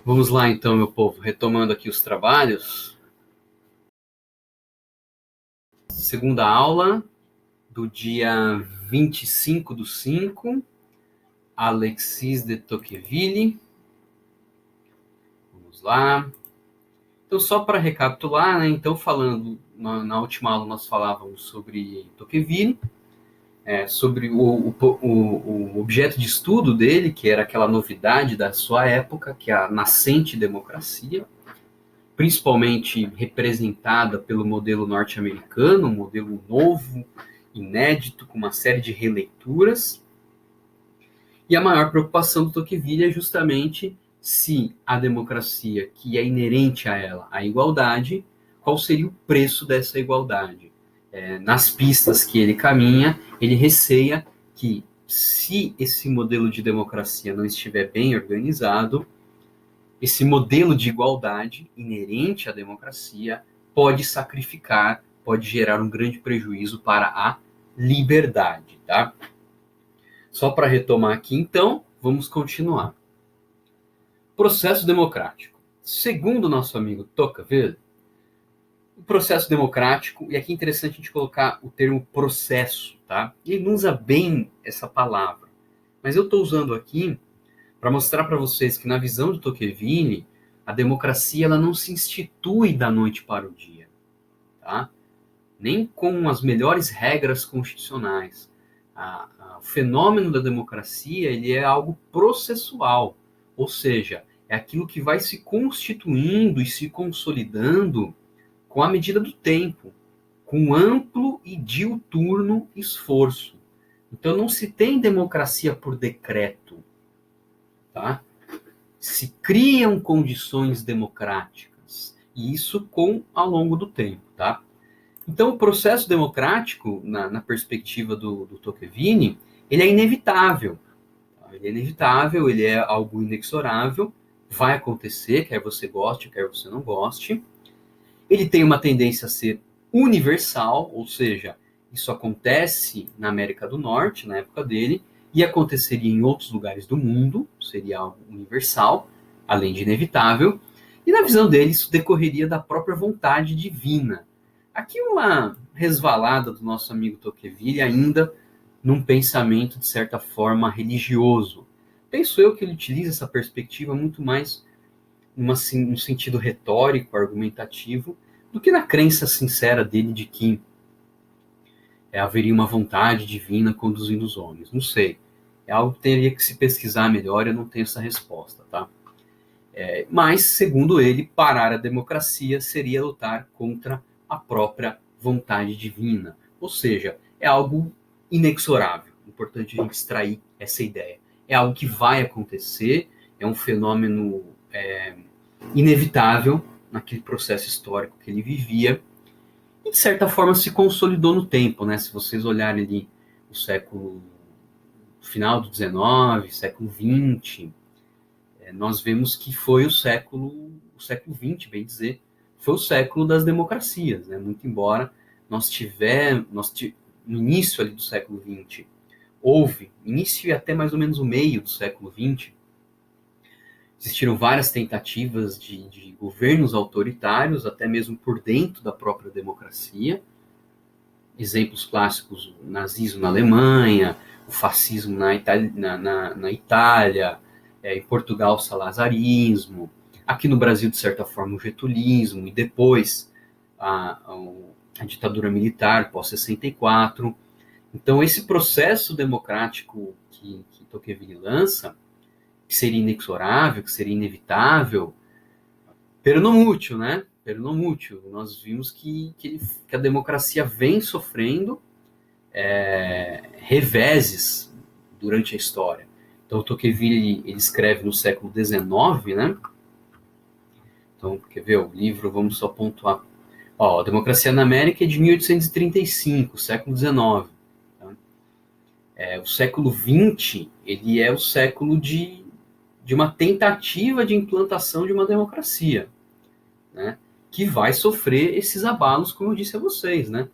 Vamos lá então, meu povo, retomando aqui os trabalhos. Segunda aula do dia 25/5, Alexis de Tocqueville. Vamos lá. Então, só para recapitular, né? Então, falando, na última aula nós falávamos sobre Tocqueville, sobre o objeto de estudo dele, que era aquela novidade da sua época, que é a nascente democracia, principalmente representada pelo modelo norte-americano, um modelo novo, inédito, com uma série de releituras. E a maior preocupação do Tocqueville é justamente se a democracia, que é inerente a ela, a igualdade, qual seria o preço dessa igualdade. Nas pistas que ele caminha, ele receia que se esse modelo de democracia não estiver bem organizado, esse modelo de igualdade inerente à democracia pode sacrificar, pode gerar um grande prejuízo para a liberdade, tá? Só para retomar aqui, então, vamos continuar. Processo democrático. Segundo nosso amigo Tocqueville, o processo democrático, e aqui é interessante a gente colocar o termo processo, tá? Ele não usa bem essa palavra, mas eu estou usando aqui para mostrar para vocês que na visão de Tocqueville, a democracia ela não se institui da noite para o dia, tá? Nem com as melhores regras constitucionais. O fenômeno da democracia ele é algo processual, ou seja, é aquilo que vai se constituindo e se consolidando com a medida do tempo, com amplo e diuturno esforço. Então não se tem democracia por decreto, tá? Se criam condições democráticas, e isso ao longo do tempo, tá? Então, o processo democrático, na perspectiva do Tocqueville, ele é inevitável. Tá? Ele é inevitável, ele é algo inexorável, vai acontecer, quer você goste, quer você não goste. Ele tem uma tendência a ser universal, ou seja, isso acontece na América do Norte, na época dele, e aconteceria em outros lugares do mundo, seria algo universal, além de inevitável. E na visão dele, isso decorreria da própria vontade divina. Aqui uma resvalada do nosso amigo Tocqueville, ainda num pensamento, de certa forma, religioso. Penso eu que ele utiliza essa perspectiva muito mais num sentido retórico, argumentativo, do que na crença sincera dele de que haveria uma vontade divina conduzindo os homens. Não sei. É algo que teria que se pesquisar melhor, eu não tenho essa resposta, tá? Mas, segundo ele, parar a democracia seria lutar contra a própria vontade divina. Ou seja, é algo inexorável. Importante a gente extrair essa ideia. É algo que vai acontecer, é um fenômeno inevitável naquele processo histórico que ele vivia e, de certa forma, se consolidou no tempo, né? Se vocês olharem ali o final do XIX, século XX, nós vemos que foi o século XX, bem dizer, foi o século das democracias, né? Muito embora no início ali do século XX, início e até mais ou menos o meio do século XX, existiram várias tentativas de governos autoritários, até mesmo por dentro da própria democracia. Exemplos clássicos, o nazismo na Alemanha, o fascismo na Itália, em Portugal o salazarismo, aqui no Brasil, de certa forma, o getulismo, e depois a ditadura militar pós-64. Então, esse processo democrático que Tocqueville lança, que seria inexorável, que seria inevitável, peronomútil, né? Peronomútil. Nós vimos que a democracia vem sofrendo reveses durante a história. Então, o Tocqueville ele escreve no século XIX, né? Então, quer ver o livro? Vamos só pontuar. A Democracia na América é de 1835, século XIX. Tá? O século XX ele é o século de uma tentativa de implantação de uma democracia, né? Que vai sofrer esses abalos, como eu disse a vocês, né?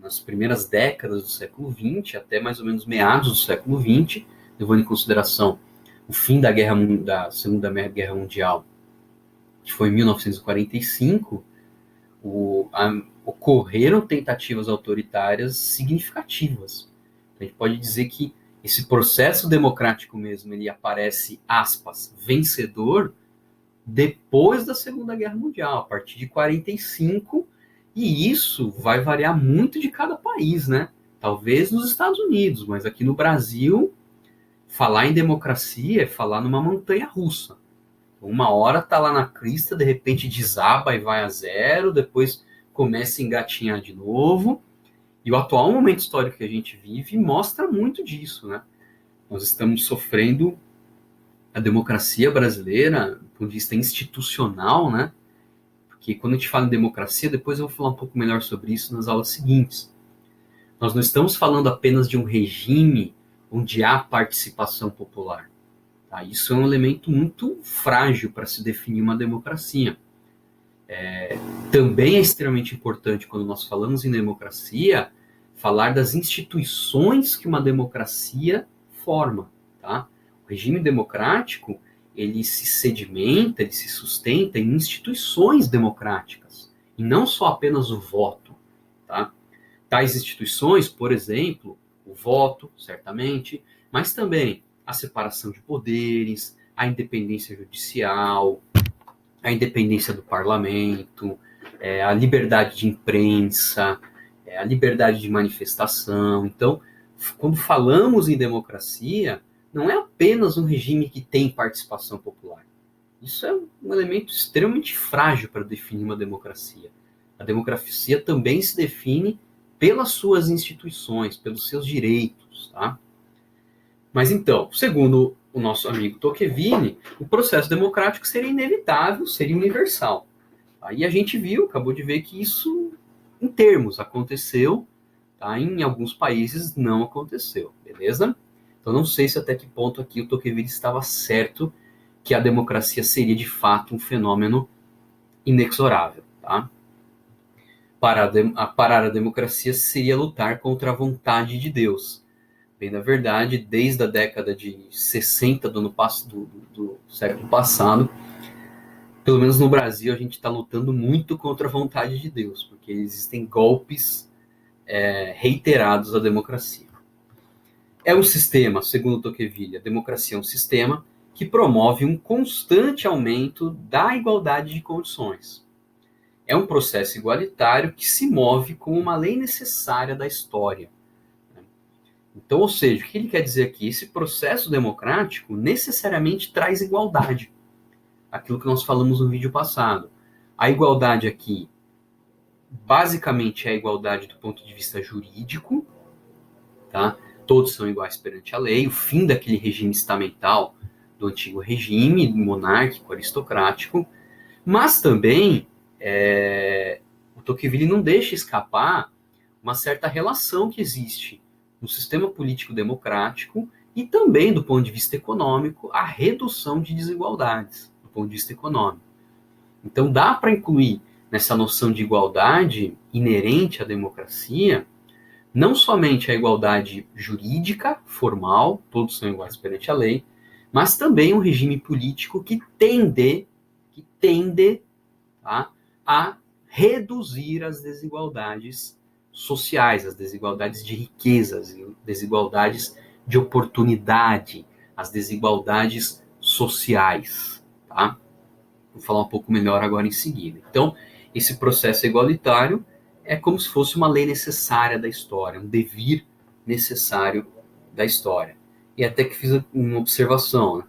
Nas primeiras décadas do século XX, até mais ou menos meados do século XX, levando em consideração o fim da Segunda Guerra Mundial, que foi em 1945, ocorreram tentativas autoritárias significativas. A gente pode dizer que esse processo democrático mesmo, ele aparece, aspas, vencedor, depois da Segunda Guerra Mundial, a partir de 45, e isso vai variar muito de cada país, né? Talvez nos Estados Unidos, mas aqui no Brasil, falar em democracia é falar numa montanha russa. Uma hora tá lá na crista, de repente desaba e vai a zero, depois começa a engatinhar de novo. E o atual momento histórico que a gente vive mostra muito disso, né? Nós estamos sofrendo a democracia brasileira, do ponto de vista institucional, né? Porque quando a gente fala em democracia, depois eu vou falar um pouco melhor sobre isso nas aulas seguintes. Nós não estamos falando apenas de um regime onde há participação popular. Tá? Isso é um elemento muito frágil para se definir uma democracia. Também é extremamente importante, quando nós falamos em democracia, falar das instituições que uma democracia forma. Tá? O regime democrático, ele se sedimenta, ele se sustenta em instituições democráticas, e não só apenas o voto. Tá? Tais instituições, por exemplo, o voto, certamente, mas também a separação de poderes, a independência judicial, a independência do parlamento, a liberdade de imprensa, a liberdade de manifestação. Então, quando falamos em democracia, não é apenas um regime que tem participação popular. Isso é um elemento extremamente frágil para definir uma democracia. A democracia também se define pelas suas instituições, pelos seus direitos, tá? Mas então, segundo o nosso amigo Tocqueville, o processo democrático seria inevitável, seria universal. Aí a gente viu, acabou de ver que isso, em termos, aconteceu, tá? Em alguns países não aconteceu, beleza? Então não sei se até que ponto aqui o Tocqueville estava certo que a democracia seria de fato um fenômeno inexorável, tá? Parar a democracia seria lutar contra a vontade de Deus. Bem, na verdade, desde a década de 60 do século passado, pelo menos no Brasil, a gente está lutando muito contra a vontade de Deus, porque existem golpes reiterados à democracia. É um sistema, segundo Tocqueville, a democracia é um sistema que promove um constante aumento da igualdade de condições. É um processo igualitário que se move como uma lei necessária da história. Então, ou seja, o que ele quer dizer aqui? Esse processo democrático necessariamente traz igualdade. Aquilo que nós falamos no vídeo passado. A igualdade aqui, basicamente, é a igualdade do ponto de vista jurídico, tá? Todos são iguais perante a lei, o fim daquele regime estamental do antigo regime monárquico, aristocrático, mas também o Tocqueville não deixa escapar uma certa relação que existe no sistema político democrático e também, do ponto de vista econômico, a redução de desigualdades do ponto de vista econômico. Então, dá para incluir nessa noção de igualdade inerente à democracia não somente a igualdade jurídica, formal, todos são iguais perante a lei, mas também um regime político que tende tá, a reduzir as desigualdades sociais, as desigualdades de riqueza, as desigualdades de oportunidade, as desigualdades sociais. Tá? Vou falar um pouco melhor agora em seguida. Então, esse processo igualitário é como se fosse uma lei necessária da história, um devir necessário da história. E até que fiz uma observação. Né?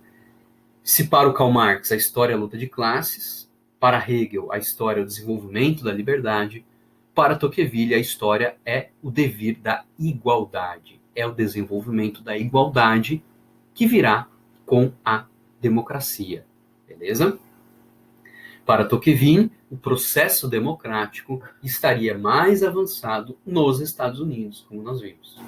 Se para o Karl Marx a história é a luta de classes, para Hegel a história é o desenvolvimento da liberdade, para Tocqueville a história é o devir da igualdade, é o desenvolvimento da igualdade que virá com a democracia. Beleza? Para Tocqueville, o processo democrático estaria mais avançado nos Estados Unidos, como nós vimos.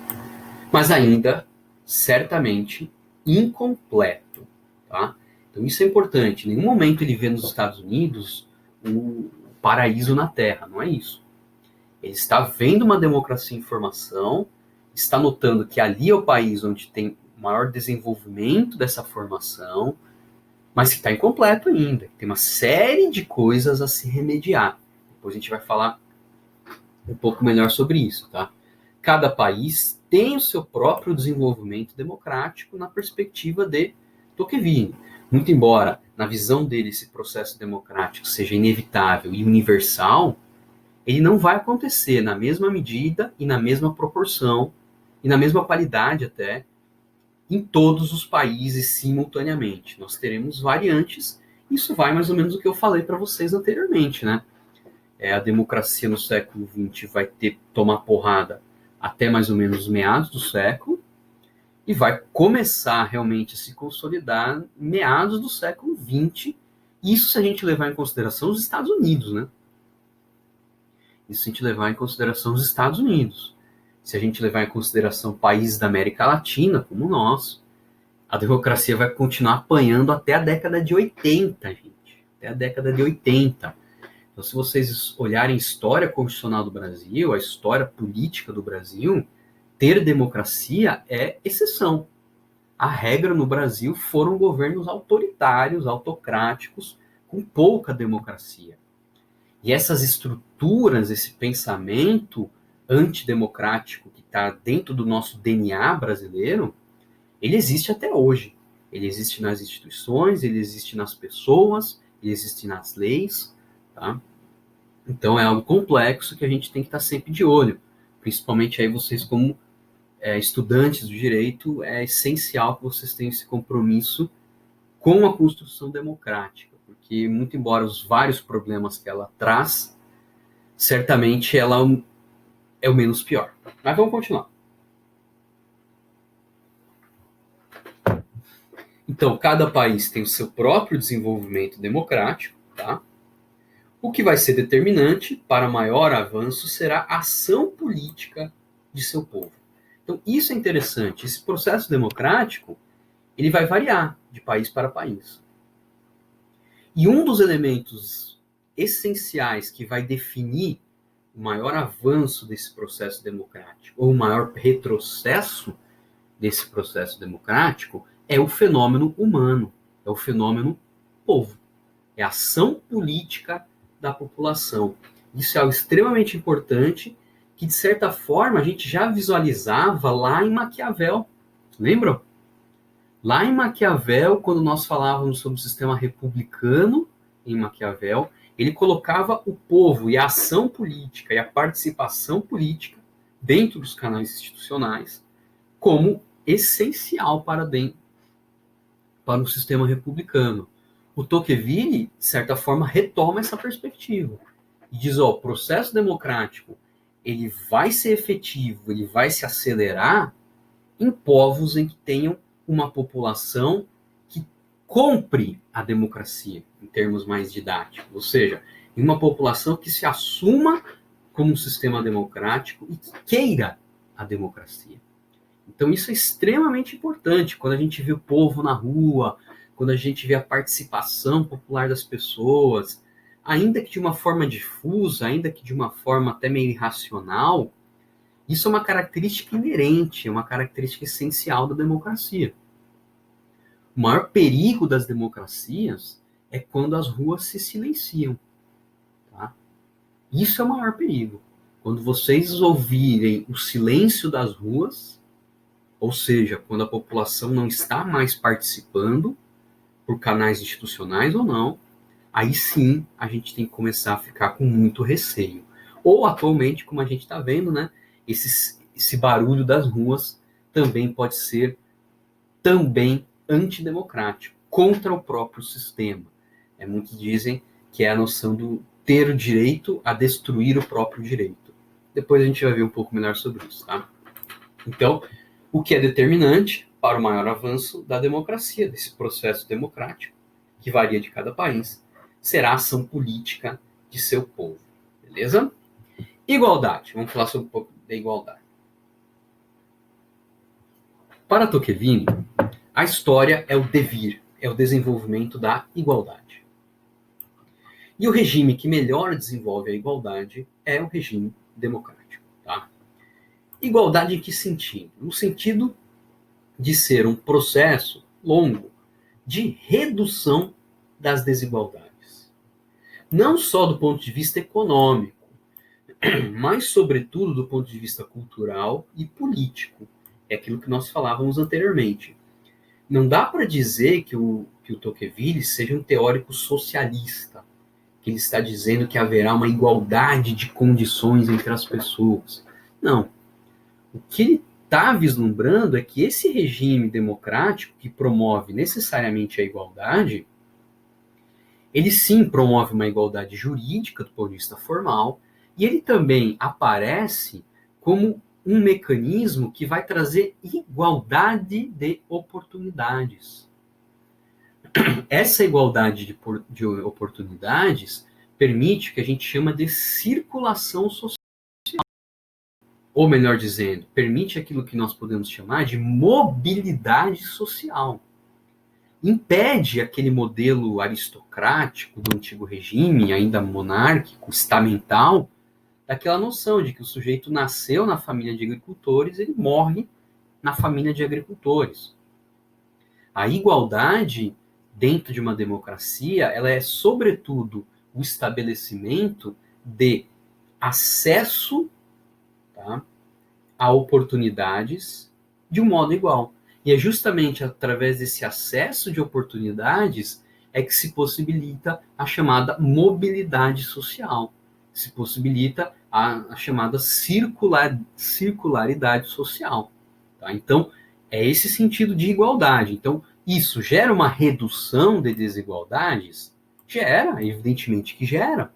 Mas ainda, certamente, incompleto. Tá? Então isso é importante. Em nenhum momento ele vê nos Estados Unidos o paraíso na Terra, não é isso. Ele está vendo uma democracia em formação, está notando que ali é o país onde tem maior desenvolvimento dessa formação, mas que está incompleto ainda. Tem uma série de coisas a se remediar. Depois a gente vai falar um pouco melhor sobre isso, tá? Cada país tem o seu próprio desenvolvimento democrático na perspectiva de Tocqueville. Muito embora, na visão dele, esse processo democrático seja inevitável e universal, ele não vai acontecer na mesma medida e na mesma proporção e na mesma qualidade até em todos os países simultaneamente. Nós teremos variantes. Isso vai mais ou menos o que eu falei para vocês anteriormente, né? A democracia no século XX vai tomar porrada até mais ou menos os meados do século e vai começar realmente a se consolidar em meados do século XX. Isso se a gente levar em consideração os Estados Unidos, né? Isso se a gente levar em consideração os Estados Unidos. Se a gente levar em consideração países da América Latina, como o nosso, a democracia vai continuar apanhando até a década de 80, gente. Até a década de 80. Então, se vocês olharem a história constitucional do Brasil, a história política do Brasil, ter democracia é exceção. A regra no Brasil foram governos autoritários, autocráticos, com pouca democracia. E essas estruturas, esse pensamento antidemocrático que está dentro do nosso DNA brasileiro, ele existe até hoje. Ele existe nas instituições, ele existe nas pessoas, ele existe nas leis, tá? Então é algo complexo que a gente tem que estar sempre de olho. Principalmente aí vocês como estudantes do direito, é essencial que vocês tenham esse compromisso com a construção democrática. Porque, muito embora os vários problemas que ela traz, certamente ela é o menos pior. Mas vamos continuar. Então, cada país tem o seu próprio desenvolvimento democrático, tá? O que vai ser determinante para maior avanço será a ação política de seu povo. Então, isso é interessante. Esse processo democrático, ele vai variar de país para país. E um dos elementos essenciais que vai definir o maior avanço desse processo democrático, ou o maior retrocesso desse processo democrático, é o fenômeno humano, é o fenômeno povo, é a ação política da população. Isso é algo extremamente importante que, de certa forma, a gente já visualizava lá em Maquiavel. Lembram? Lá em Maquiavel, quando nós falávamos sobre o sistema republicano, em Maquiavel, ele colocava o povo e a ação política e a participação política dentro dos canais institucionais como essencial para o sistema republicano. O Tocqueville, de certa forma, retoma essa perspectiva e diz, o processo democrático ele vai ser efetivo, ele vai se acelerar em povos em que tenham uma população que compre a democracia, em termos mais didáticos, ou seja, em uma população que se assuma como um sistema democrático e que queira a democracia. Então isso é extremamente importante, quando a gente vê o povo na rua, quando a gente vê a participação popular das pessoas, ainda que de uma forma difusa, ainda que de uma forma até meio irracional, isso é uma característica inerente, é uma característica essencial da democracia. O maior perigo das democracias é quando as ruas se silenciam. Tá? Isso é o maior perigo. Quando vocês ouvirem o silêncio das ruas, ou seja, quando a população não está mais participando, por canais institucionais ou não, aí sim a gente tem que começar a ficar com muito receio. Ou atualmente, como a gente está vendo, né, esse barulho das ruas também pode ser também antidemocrático, contra o próprio sistema. Muitos dizem que é a noção do ter o direito a destruir o próprio direito. Depois a gente vai ver um pouco melhor sobre isso, tá? Então, o que é determinante para o maior avanço da democracia, desse processo democrático, que varia de cada país, será a ação política de seu povo. Beleza? Igualdade. Vamos falar sobre um pouco da igualdade. Para Tocqueville, a história é o devir, é o desenvolvimento da igualdade. E o regime que melhor desenvolve a igualdade é o regime democrático. Tá? Igualdade em que sentido? No sentido de ser um processo longo de redução das desigualdades. Não só do ponto de vista econômico, mas, sobretudo, do ponto de vista cultural e político. É aquilo que nós falávamos anteriormente. Não dá para dizer que o Tocqueville seja um teórico socialista, que ele está dizendo que haverá uma igualdade de condições entre as pessoas. Não. O que ele está vislumbrando é que esse regime democrático, que promove necessariamente a igualdade, ele sim promove uma igualdade jurídica do ponto de vista formal, e ele também aparece como um mecanismo que vai trazer igualdade de oportunidades. Essa igualdade de oportunidades permite o que a gente chama de circulação social. Ou melhor dizendo, permite aquilo que nós podemos chamar de mobilidade social. Impede aquele modelo aristocrático do antigo regime, ainda monárquico, estamental, daquela noção de que o sujeito nasceu na família de agricultores, ele morre na família de agricultores. A igualdade dentro de uma democracia, ela é sobretudo o estabelecimento de acesso, tá, a oportunidades de um modo igual. E é justamente através desse acesso de oportunidades é que se possibilita a chamada mobilidade social, se possibilita a chamada circularidade social. Tá? Então, é esse sentido de igualdade. Então, isso gera uma redução de desigualdades? Gera, evidentemente que gera.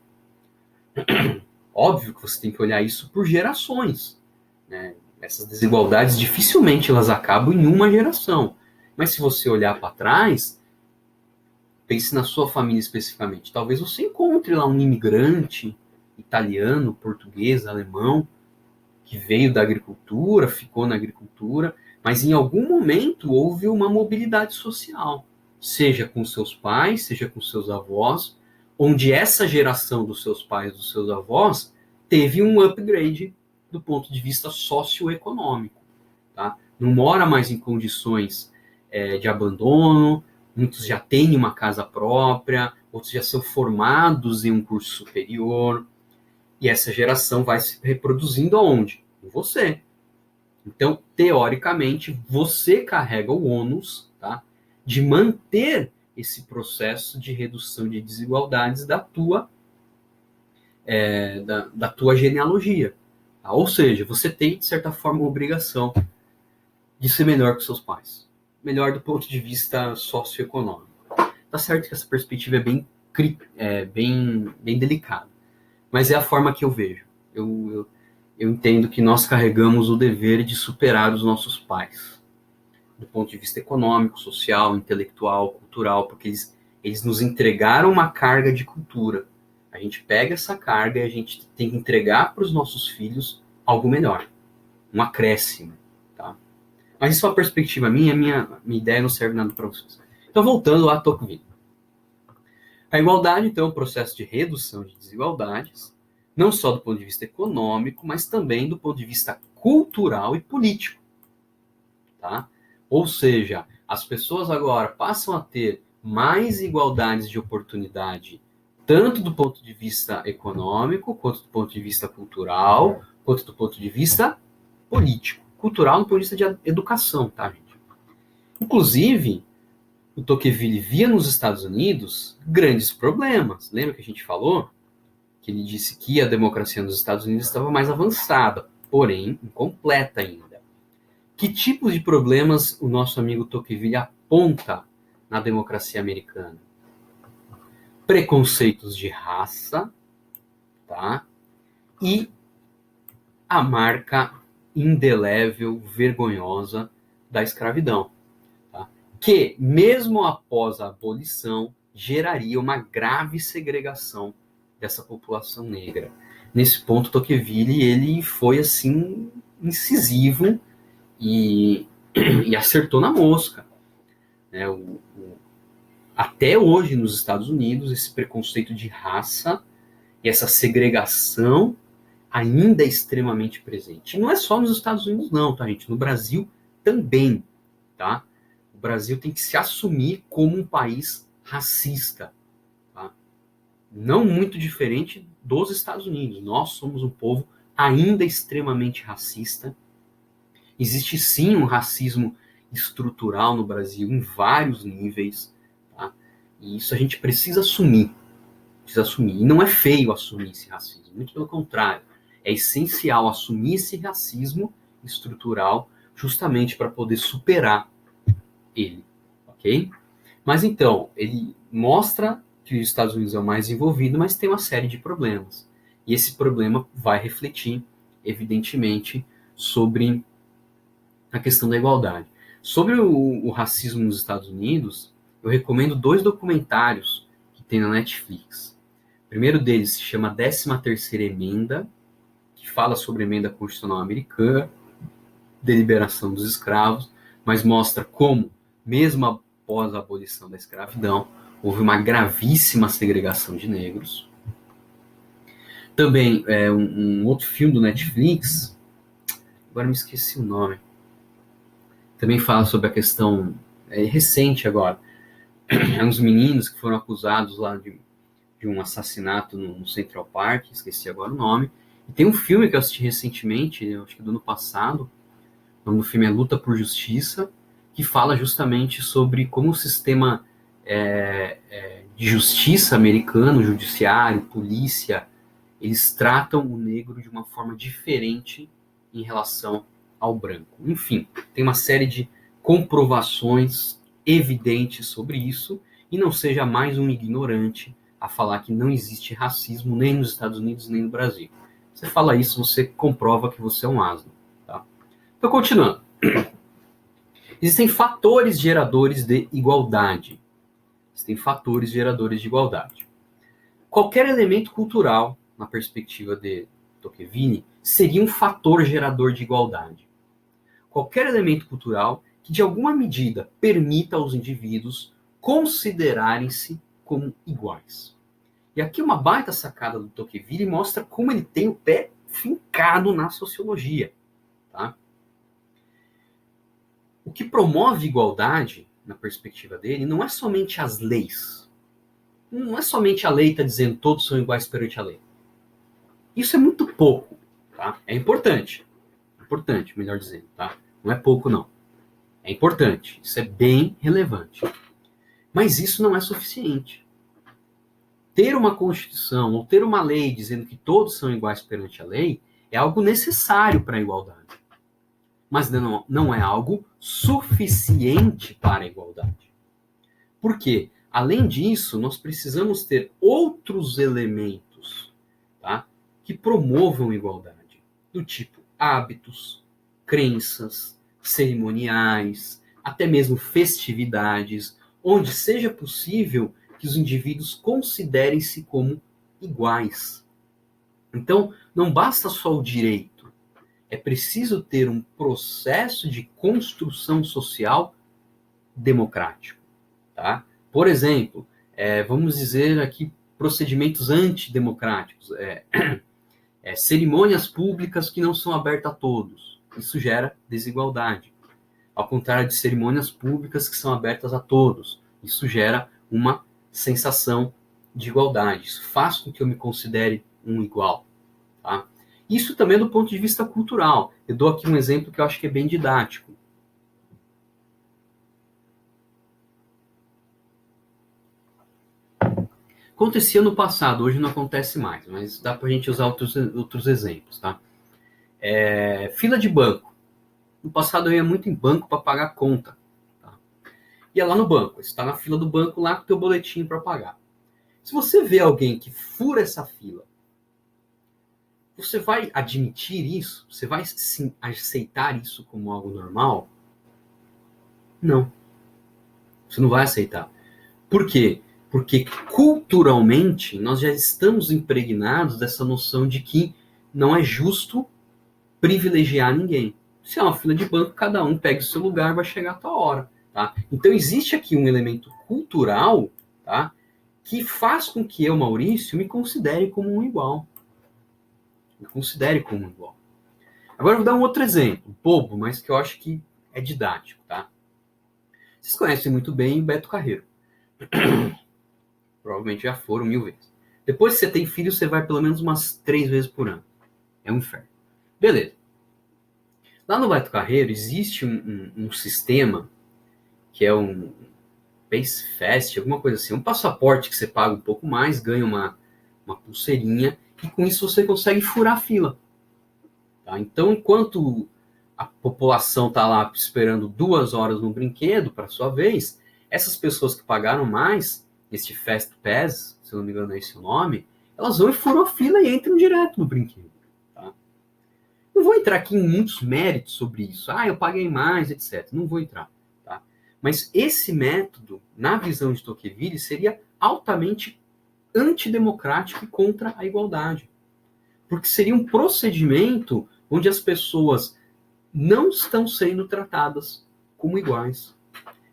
Óbvio que você tem que olhar isso por gerações, né? Essas desigualdades dificilmente elas acabam em uma geração. Mas se você olhar para trás, pense na sua família especificamente. Talvez você encontre lá um imigrante italiano, português, alemão, que veio da agricultura, ficou na agricultura, mas em algum momento houve uma mobilidade social, seja com seus pais, seja com seus avós, onde essa geração dos seus pais, dos seus avós, teve um upgrade do ponto de vista socioeconômico. Tá? Não mora mais em condições de abandono, muitos já têm uma casa própria, outros já são formados em um curso superior, e essa geração vai se reproduzindo aonde? Em você. Então, teoricamente, você carrega o ônus, tá, de manter esse processo de redução de desigualdades da tua genealogia. Tá? Ou seja, você tem, de certa forma, uma obrigação de ser melhor que seus pais. Melhor do ponto de vista socioeconômico. Tá certo que essa perspectiva é bem delicada, mas é a forma que eu vejo. Eu entendo que nós carregamos o dever de superar os nossos pais, do ponto de vista econômico, social, intelectual, cultural, porque eles nos entregaram uma carga de cultura. A gente pega essa carga e a gente tem que entregar para os nossos filhos algo melhor, um acréscimo. Tá? Mas isso é uma perspectiva minha ideia não serve nada para vocês. Então, voltando a Tocqueville. A igualdade, então, é um processo de redução de desigualdades, não só do ponto de vista econômico, mas também do ponto de vista cultural e político. Tá? Ou seja, as pessoas agora passam a ter mais igualdades de oportunidade, tanto do ponto de vista econômico, quanto do ponto de vista cultural, quanto do ponto de vista político. Cultural do ponto de vista de educação, tá, gente? Inclusive, o Tocqueville via nos Estados Unidos grandes problemas. Lembra que a gente falou? Que ele disse que a democracia nos Estados Unidos estava mais avançada, porém incompleta ainda. Que tipos de problemas o nosso amigo Tocqueville aponta na democracia americana? Preconceitos de raça, tá? E a marca indelével, vergonhosa da escravidão, tá? Que, mesmo após a abolição, geraria uma grave segregação dessa população negra. Nesse ponto, Tocqueville ele foi assim incisivo e acertou na mosca. Né? Até hoje, nos Estados Unidos, esse preconceito de raça e essa segregação ainda é extremamente presente. E não é só nos Estados Unidos, não, tá, gente? No Brasil também. tá? O Brasil tem que se assumir como um país racista, tá? Não muito diferente dos Estados Unidos. Nós somos um povo ainda extremamente racista. Existe sim um racismo estrutural no Brasil em vários níveis, tá? E isso a gente precisa assumir. Precisa assumir. E não é feio assumir esse racismo, muito pelo contrário. É essencial assumir esse racismo estrutural justamente para poder superar ele, ok? Mas então, ele mostra que os Estados Unidos é o mais envolvido, mas tem uma série de problemas. E esse problema vai refletir, evidentemente, sobre a questão da igualdade. Sobre o racismo nos Estados Unidos, eu recomendo 2 documentários que tem na Netflix. O primeiro deles se chama 13ª Emenda, que fala sobre a emenda constitucional americana, de liberação dos escravos, mas mostra como, mesmo após a abolição da escravidão, houve uma gravíssima segregação de negros. Também um outro filme do Netflix, agora me esqueci o nome, também fala sobre a questão recente agora, uns meninos que foram acusados lá de um assassinato no Central Park, esqueci agora o nome. E tem um filme que eu assisti recentemente, acho que do ano passado, o nome do filme é Luta por Justiça, que fala justamente sobre como o sistema de justiça americano, judiciário, polícia, eles tratam o negro de uma forma diferente em relação ao branco. Enfim, tem uma série de comprovações evidentes sobre isso, e não seja mais um ignorante a falar que não existe racismo nem nos Estados Unidos nem no Brasil. Você fala isso, você comprova que você é um asno. Tá? Então, continuando. Existem fatores geradores de igualdade. Existem fatores geradores de igualdade. Qualquer elemento cultural, na perspectiva de Tocqueville, seria um fator gerador de igualdade. Qualquer elemento cultural que, de alguma medida, permita aos indivíduos considerarem-se como iguais. E aqui uma baita sacada do Tocqueville mostra como ele tem o pé fincado na sociologia. Tá? O que promove igualdade, na perspectiva dele, não é somente as leis. Não é somente a lei está dizendo todos são iguais perante a lei. Isso é muito pouco. Tá? É importante. Importante, melhor dizendo. Tá? Não é pouco, não. É importante. Isso é bem relevante. Mas isso não é suficiente. Ter uma Constituição ou ter uma lei dizendo que todos são iguais perante a lei é algo necessário para a igualdade. Mas não é algo suficiente para a igualdade. Por quê? Além disso, nós precisamos ter outros elementos, tá, que promovam a igualdade, do tipo hábitos, crenças, cerimoniais, até mesmo festividades, onde seja possível que os indivíduos considerem-se como iguais. Então, não basta só o direito. É preciso ter um processo de construção social democrático. Tá? Por exemplo, vamos dizer aqui procedimentos antidemocráticos, cerimônias públicas que não são abertas a todos. Isso gera desigualdade. Ao contrário de cerimônias públicas que são abertas a todos. Isso gera uma sensação de igualdade. Isso faz com que eu me considere um igual. Tá? Isso também do ponto de vista cultural. Eu dou aqui um exemplo que eu acho que é bem didático. Acontecia no passado, hoje não acontece mais, mas dá para a gente usar outros exemplos. Tá? Fila de banco. No passado eu ia muito em banco para pagar conta. Tá? Ia lá no banco, você está na fila do banco lá com o teu boletim para pagar. Se você vê alguém que fura essa fila, você vai admitir isso? Você vai sim, aceitar isso como algo normal? Não. Você não vai aceitar. Por quê? Porque culturalmente nós já estamos impregnados dessa noção de que não é justo privilegiar ninguém. Se é uma fila de banco, cada um pega o seu lugar e vai chegar a tua hora. Tá? Então existe aqui um elemento cultural, tá, que faz com que eu, Maurício, me considere como um igual. Me considere como um igual. Agora eu vou dar um outro exemplo, bobo, mas que eu acho que é didático. Tá? Vocês conhecem muito bem o Beto Carreiro. Provavelmente já foram 1000 vezes. Depois que você tem filho, você vai pelo menos umas 3 vezes por ano. É um inferno. Beleza. Lá no Beto Carreiro existe um sistema que é um Pace Fast, alguma coisa assim. Um passaporte que você paga um pouco mais, ganha uma pulseirinha, e com isso você consegue furar a fila. Tá? Então, enquanto a população está lá esperando 2 horas no brinquedo para sua vez, essas pessoas que pagaram mais, este Fast Pass, se não me engano é esse o nome, elas vão e furam a fila e entram direto no brinquedo. Tá? Não vou entrar aqui em muitos méritos sobre isso. Eu paguei mais, etc. Não vou entrar. Tá? Mas esse método, na visão de Tocqueville, seria altamente antidemocrático e contra a igualdade. Porque seria um procedimento onde as pessoas não estão sendo tratadas como iguais.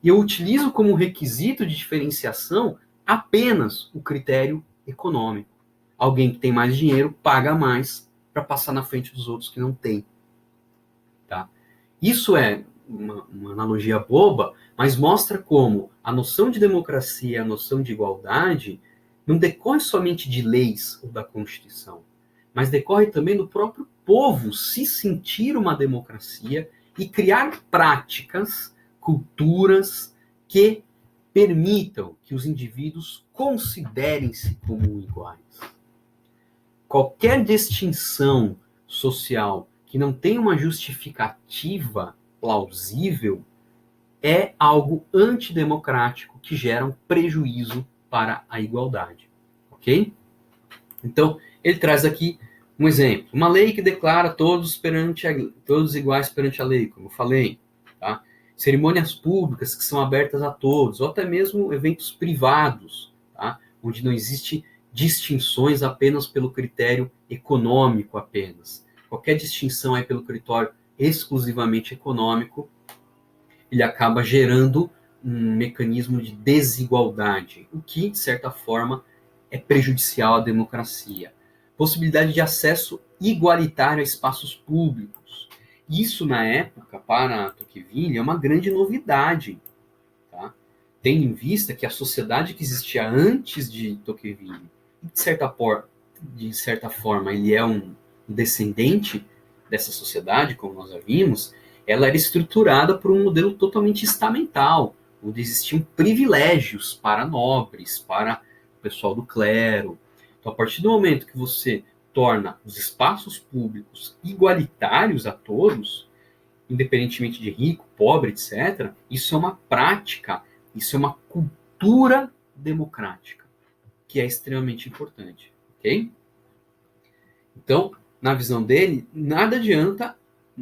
E eu utilizo como requisito de diferenciação apenas o critério econômico. Alguém que tem mais dinheiro paga mais para passar na frente dos outros que não têm. Tá? Isso é uma analogia boba, mas mostra como a noção de democracia e a noção de igualdade não decorre somente de leis ou da Constituição, mas decorre também do próprio povo se sentir uma democracia e criar práticas, culturas que permitam que os indivíduos considerem-se como iguais. Qualquer distinção social que não tenha uma justificativa plausível é algo antidemocrático que gera um prejuízo para a igualdade. Ok? Então, ele traz aqui um exemplo. Uma lei que declara todos iguais perante a lei, como eu falei. Tá? Cerimônias públicas que são abertas a todos, ou até mesmo eventos privados, tá? Onde não existe distinções apenas pelo critério econômico apenas. Qualquer distinção é pelo critério exclusivamente econômico, ele acaba gerando um mecanismo de desigualdade, o que, de certa forma, é prejudicial à democracia. Possibilidade de acesso igualitário a espaços públicos. Isso, na época, para Tocqueville, é uma grande novidade. Tá? Tendo em vista que a sociedade que existia antes de Tocqueville, de certa forma, ele é um descendente dessa sociedade, como nós já vimos, ela era estruturada por um modelo totalmente estamental, onde existiam privilégios para nobres, para o pessoal do clero. Então, a partir do momento que você torna os espaços públicos igualitários a todos, independentemente de rico, pobre, etc., isso é uma prática, isso é uma cultura democrática, que é extremamente importante. Ok? Então, na visão dele, nada adianta,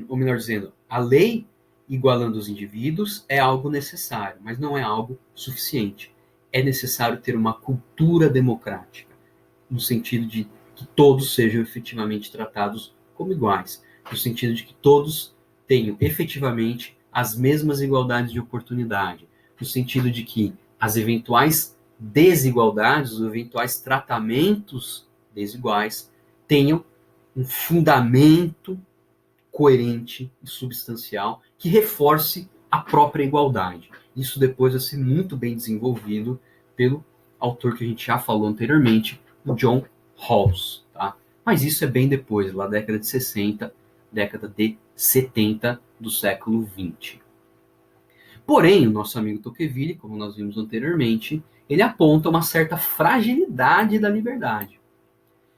ou melhor dizendo, a lei igualando os indivíduos é algo necessário, mas não é algo suficiente. É necessário ter uma cultura democrática, no sentido de que todos sejam efetivamente tratados como iguais, no sentido de que todos tenham efetivamente as mesmas igualdades de oportunidade, no sentido de que as eventuais desigualdades, os eventuais tratamentos desiguais tenham um fundamento coerente e substancial que reforce a própria igualdade. Isso depois vai ser muito bem desenvolvido pelo autor que a gente já falou anteriormente, o John Rawls. Tá? Mas isso é bem depois, lá da década de 60, década de 70 do século 20. Porém, o nosso amigo Tocqueville, como nós vimos anteriormente, ele aponta uma certa fragilidade da liberdade.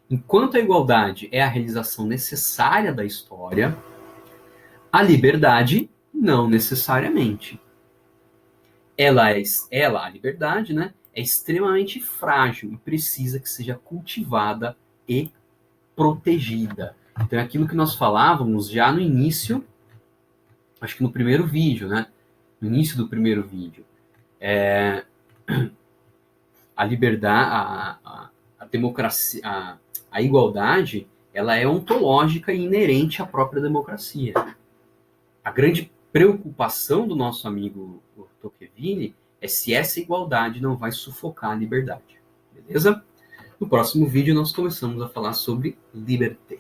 Enquanto a igualdade é a realização necessária da história, a liberdade não necessariamente. A liberdade, né, é extremamente frágil e precisa que seja cultivada e protegida. Então é aquilo que nós falávamos já no início, acho que no primeiro vídeo, né? No início do primeiro vídeo. A liberdade, a democracia, a igualdade, ela é ontológica e inerente à própria democracia. A grande preocupação do nosso amigo Tocqueville é se essa igualdade não vai sufocar a liberdade. Beleza? No próximo vídeo nós começamos a falar sobre liberté.